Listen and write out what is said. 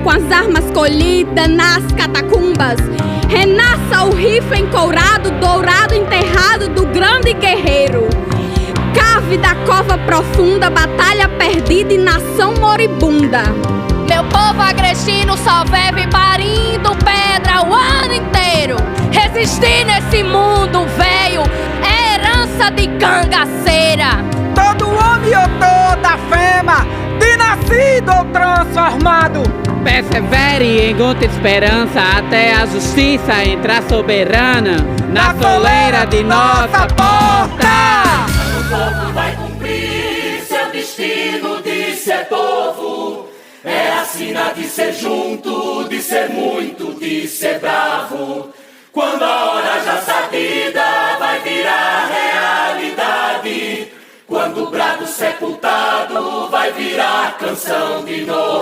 com as armas colhidas nas catacumbas. Renasça o rifle encourado, dourado, enterrado do grande guerreiro. Cave da cova profunda, batalha perdida e nação moribunda. Meu povo agrestino só vive parindo pedra o ano inteiro. Resistir nesse mundo velho é herança de cangaceira. Todo homem ou toda fêmea, de nascido ou transformado, persevere em gota esperança até a justiça entrar soberana na soleira de nossa porta. O povo vai cumprir seu destino de ser povo. É a sina de ser junto, de ser muito, de ser bravo. Quando a hora já sabida vai virar realidade. Quando o brado sepultado vai virar canção de novo.